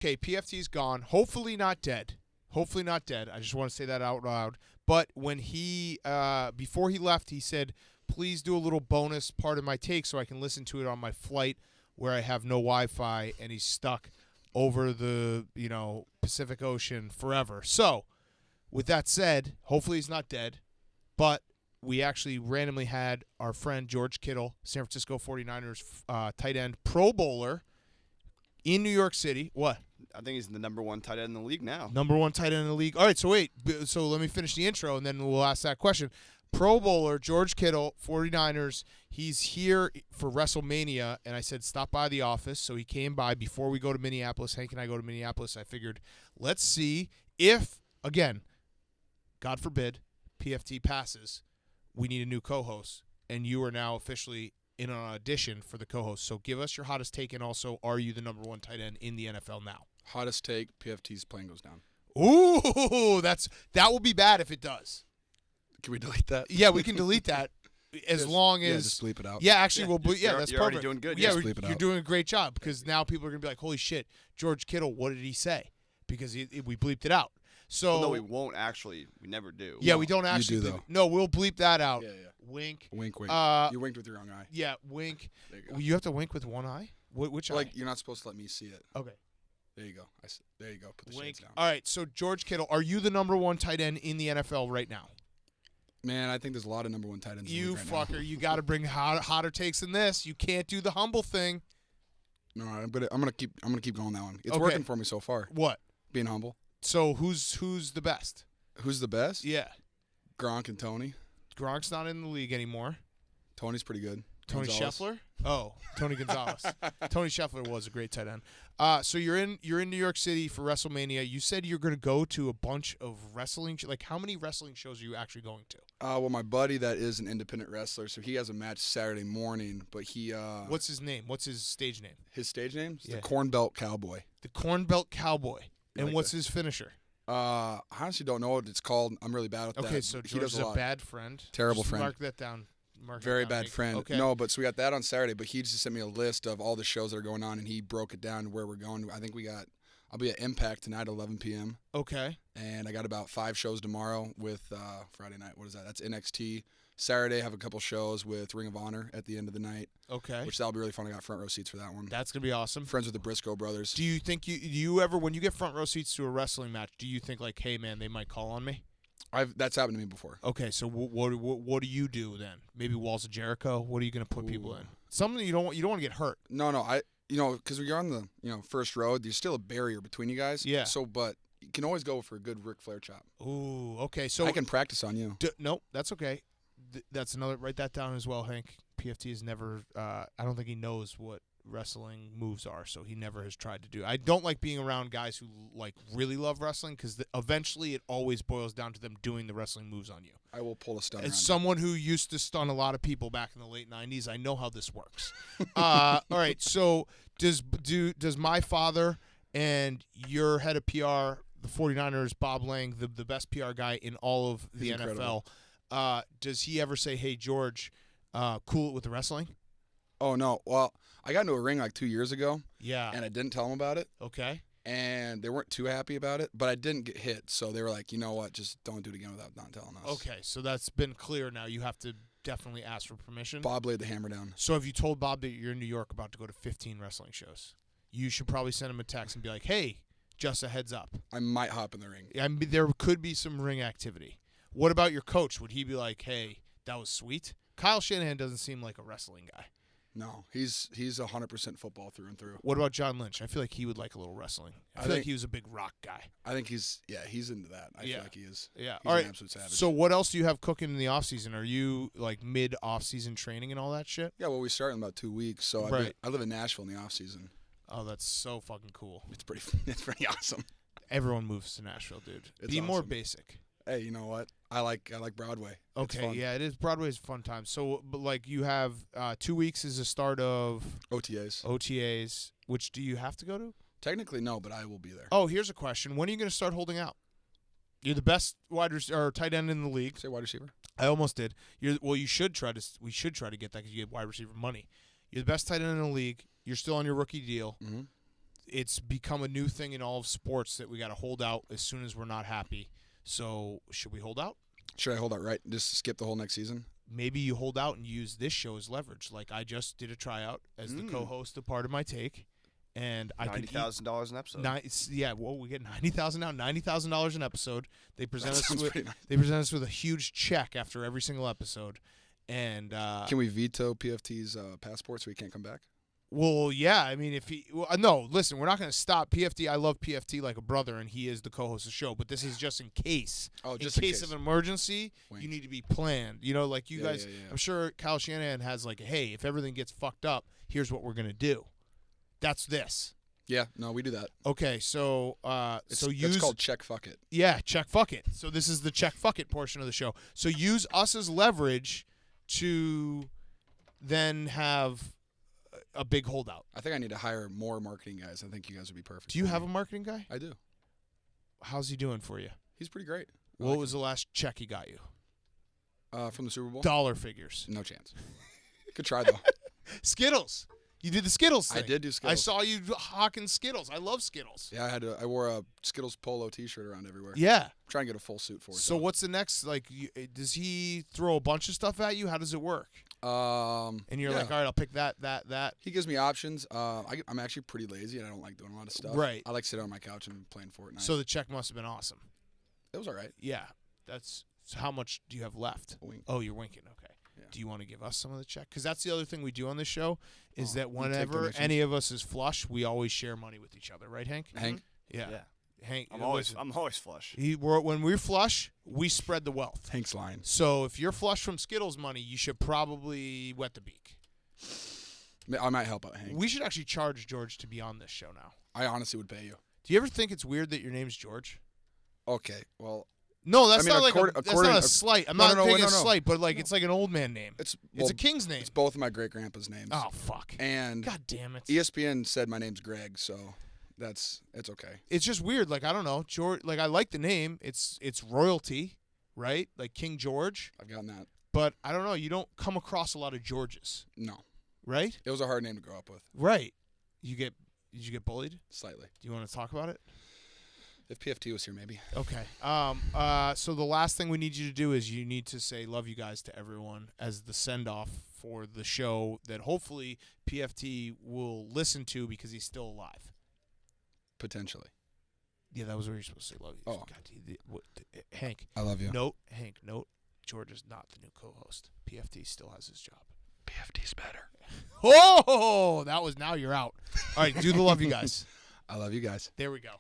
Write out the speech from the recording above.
Okay, PFT's gone. Hopefully not dead. Hopefully not dead. I just want to say that out loud. But when he, before he left, he said, please do a little bonus part of my take so I can listen to it on my flight where I have no Wi-Fi, and he's stuck over the, Pacific Ocean forever. So, with that said, hopefully he's not dead, but we actually randomly had our friend George Kittle, San Francisco 49ers tight end, Pro Bowler in New York City. What? I think he's the number one tight end in the league now. Number one tight end in the league. All right, so wait. So let me finish the intro, and then we'll ask that question. Pro Bowler, George Kittle, 49ers. He's here for WrestleMania, and I said stop by the office. So he came by before we go to Minneapolis. Hank and I go to Minneapolis. I figured let's see if, again, God forbid, PFT passes, we need a new co-host, and you are now officially in an audition for the co-host. So give us your hottest take, and also, are you the number one tight end in the NFL now? Hottest take, PFT's plane goes down. Ooh, that will be bad if it does. Can we delete that? Yeah, we can delete that as long as... Yeah, just bleep it out. Yeah, actually, we'll that's you're perfect. You're already doing good. Yeah, just bleep it you're out. doing a great job, because now people are going to be like, holy shit, George Kittle, what did he say? Because we bleeped it out. So Well, no, we won't actually. We never do. Yeah, No, we don't you actually. do, though. No, we'll bleep that out. Yeah. Wink. Wink, wink. You winked with your wrong eye. Yeah, wink. There you go. Well, you have to wink with one eye? Which eye? Like, you're not supposed to let me see it. Okay. There you go. There you go. Put the Wink. shades down. All right, so George Kittle, are you the number one tight end in the NFL right now? Man, I think there's a lot of number one tight ends. You in the league right fucker, you got to bring hotter takes than this. You can't do the humble thing. No, I'm gonna keep going that one. It's Okay. working for me so far. What? Being humble. So who's the best? Who's the best? Yeah. Gronk and Tony. Gronk's not in the league anymore. Tony's pretty good. Tony Gonzalez. Scheffler? Oh, Tony Gonzalez. Tony Scheffler was a great tight end. So you're in New York City for WrestleMania. You said you're going to go to a bunch of wrestling. Like, how many wrestling shows are you actually going to? Well, my buddy that is an independent wrestler, so he has a match Saturday morning, but he What's his name? What's his stage name? his stage name's Yeah. the Corn Belt Cowboy. The Corn Belt Cowboy. And like what's that. his finisher? I honestly don't know what it's called. I'm really bad at that. Okay, so He George does is a a lot. bad friend. Terrible Just friend. Mark that down. Very bad friend. Okay. No, but so we got that on Saturday, but he just sent me a list of all the shows that are going on, and he broke it down to where we're going. I think I'll be at Impact tonight at 11 p.m. Okay. And I got about 5 shows tomorrow with Friday night. What is that? That's NXT. Saturday, I have a couple shows with Ring of Honor at the end of the night, Okay. which that'll be really fun. I got front row seats for that one. That's going to be awesome. Friends with the Briscoe brothers. Do you think you ever, when you get front row seats to a wrestling match, do you think like, hey, man, they might call on me? That's happened to me before. Okay, so what do you do then? Maybe Walls of Jericho? What are you going to put people in? Something you don't want to get hurt. No, because when you're on the first row, there's still a barrier between you guys. Yeah. So, but you can always go for a good Ric Flair chop. Ooh, okay. So I can practice on you. No, that's okay. That's another. Write that down as well, Hank. PFT has never. I don't think he knows what wrestling moves are, so he never has tried to do. I don't like being around guys who like really love wrestling because eventually it always boils down to them doing the wrestling moves on you. I will pull a stun. As someone who used to stun a lot of people back in the late '90s, I know how this works. All right, so does my father and your head of PR, the 49ers, Bob Lang, the best PR guy in all of the He's NFL, incredible. Does he ever say, "Hey George, cool it with the wrestling"? Oh no! Well, I got into a ring like 2 years ago, Yeah. and I didn't tell them about it, Okay. and they weren't too happy about it. But I didn't get hit, so they were like, you know what? Just don't do it again without not telling us. Okay, so that's been clear now. You have to definitely ask for permission. Bob laid the hammer down. So have you told Bob that you're in New York about to go to 15 wrestling shows? You should probably send him a text and be like, "Hey, just a heads up." I might hop in the ring. I mean, there could be some ring activity. What about your coach? Would he be like, "Hey, that was sweet"? Kyle Shanahan doesn't seem like a wrestling guy. No, he's 100% football through and through. What about John Lynch? I feel like he would like a little wrestling. I feel like he was a big rock guy. I think he's into that. I feel like he is. Yeah. He's All right. an absolute savage. So what else do you have cooking in the off season? Are you like mid off season training and all that shit? yeah, well, we start in about 2 weeks. So Right. I live in Nashville in the off season. Oh, that's so fucking cool. It's pretty awesome. Everyone moves to Nashville, dude. It's Be more awesome. basic. Hey, you know what? I like Broadway. It's Okay, fun. yeah, it is. Broadway's a fun time. So, but like you have 2 weeks is the start of OTAs. OTAs. Which do you have to go to? Technically, no, but I will be there. Oh, here's a question. When are you going to start holding out? You're the best or tight end in the league. Say wide receiver. I almost did. We should try to get that because you get wide receiver money. You're the best tight end in the league. You're still on your rookie deal. Mm-hmm. it's become a new thing in all of sports that we got to hold out as soon as we're not happy. So should we hold out? Should I hold out right? Just skip the whole next season? Maybe you hold out and use this show as leverage. Like I just did a tryout as the co-host of Part of My Take, and I could $90,000 an episode. we get $90,000 now. $90,000 an episode. They present That us sounds with pretty nice. they present us with a huge check after every single episode, and Can we veto PFT's passport so he can't come back? well, yeah. I mean, no, listen, we're not going to stop PFT. I love PFT like a brother, and he is the co-host of the show. But this is just in case. Oh, just in case of an emergency, Wink. you need to be planned. You know, like you Yeah, guys. yeah, yeah. I'm sure Kyle Shanahan has like, hey, if everything gets fucked up, here's what we're going to do. That's this. Yeah, no, we do that. Okay, so It's called check fuck it. Yeah, check fuck it. So this is the check fuck it portion of the show. So use us as leverage to then have a big holdout. I think I need to hire more marketing guys. I think you guys would be perfect. Do you for have me. a marketing guy? I do. How's he doing for you? He's pretty great. What was the last check he got you? From the Super Bowl? Dollar figures. No chance. Could try though. Skittles. You did the Skittles thing. I did do Skittles. I saw you hawking Skittles. I love Skittles. Yeah, I wore a Skittles polo T-shirt around everywhere. Yeah. Trying to get a full suit for it. So what's the next? Like, does he throw a bunch of stuff at you? How does it work? And you're yeah. like, all right, I'll pick that. He gives me options. I'm actually pretty lazy and I don't like doing a lot of stuff. Right. I like sitting on my couch and playing Fortnite. So the check must have been awesome. it was all right. Yeah. So how much do you have left? A wink. Oh, you're winking. Okay. Yeah. Do you want to give us some of the check? Because that's the other thing we do on this show is that take whenever donations? any of us is flush, we always share money with each other. Right, Hank? Hank? Yeah. Yeah. Hank. I'm always flush. When we're flush, we spread the wealth. Hank's lying. So if you're flush from Skittles money, you should probably wet the beak. I might help out Hank. We should actually charge George to be on this show now. I honestly would pay you. Do you ever think it's weird that your name's George? Okay, well, No, that's I mean, not like according- that's not a slight. I'm no, not no, taking no, a no. slight, but like it's like an old man name. it's It's a king's name. It's both of my great grandpa's names. Oh fuck! And God damn it! ESPN said my name's Greg, so it's okay. It's just weird. Like I don't know, George. Like I like the name. It's royalty, right? Like King George. I've gotten that. But I don't know. You don't come across a lot of Georges, No, right? it was a hard name to grow up with. Right. Did you get bullied? Slightly. Do you want to talk about it? If PFT was here, maybe. Okay. So the last thing we need you to do is you need to say "love you guys" to everyone as the send off for the show that hopefully PFT will listen to because he's still alive. Potentially. Yeah, that was where you're supposed to say "love you." Oh. God, Hank. I love you. Note, Hank. Note. George is not the new co-host. PFT still has his job. PFT's better. Oh, that was now you're out. All right, do the love you guys. I love you guys. There we go.